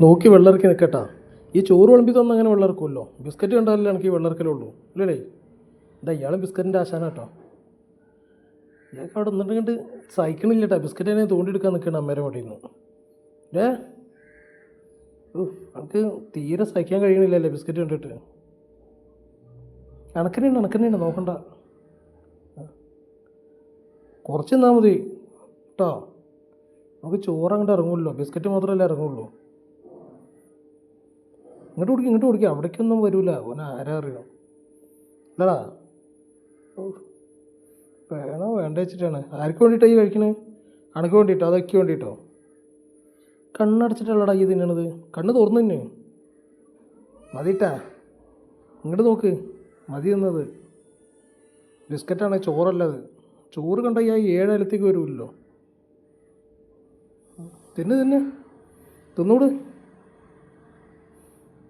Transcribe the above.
നോക്കി വെള്ളമിറക്കി നിൽക്കട്ടാ. ഈ ചോറ് വിളമ്പി തന്ന അങ്ങനെ വെള്ളമിറക്കുമല്ലോ. ബിസ്ക്കറ്റ് കണ്ടാലല്ലേ എനിക്ക് ഈ വെള്ളമിറക്കലുള്ളൂ അല്ലേ? എന്താ ഇയാളും ബിസ്ക്കറ്റിൻ്റെ ആശാന കേട്ടോ. ഇയാൾക്ക് അവിടെ നിന്നിട്ട് സഹിക്കണില്ല കേട്ടോ. ബിസ്ക്കറ്റിനെ തോണ്ടിയെടുക്കാൻ നിൽക്കണം അമ്മേരെ മടിയിൽ നിന്ന്. ഏ നമുക്ക് തീരെ സഹിക്കാൻ കഴിയണില്ലല്ലേ ബിസ്ക്കറ്റ് കണ്ടിട്ട്. അണക്കനെയുണ്ട് നോക്കണ്ട. കുറച്ച് തന്നാൽ മതി കേട്ടോ. നമുക്ക് ചോറ് അങ്ങോട്ട് ഇറങ്ങുമല്ലോ, ബിസ്ക്കറ്റ് മാത്രമല്ലേ ഇറങ്ങുള്ളൂ. ഇങ്ങോട്ട് കുടിക്കുക അവിടേക്കൊന്നും വരൂല. ഓന ആരാ അറിയാം അല്ലടാ. വേണോ വേണ്ട വെച്ചിട്ടാണ്. ആർക്ക് വേണ്ടിയിട്ടാണ് ഈ കഴിക്കണേ? അണക്ക് വേണ്ടിയിട്ടോ അതൊക്കെ വേണ്ടിയിട്ടോ? കണ്ണടച്ചിട്ടുള്ളടാ ഈ തിന്നണത്. കണ്ണ് തുറന്നു തന്നെ മതിട്ടാ. ഇങ്ങോട്ട് നോക്ക്, മതി എന്നത് ബിസ്ക്കറ്റാണ്, ചോറല്ലത്. ചോറ് കണ്ട ഈ 7 അലത്തേക്ക് വരുമല്ലോ. തിന്നൂട്.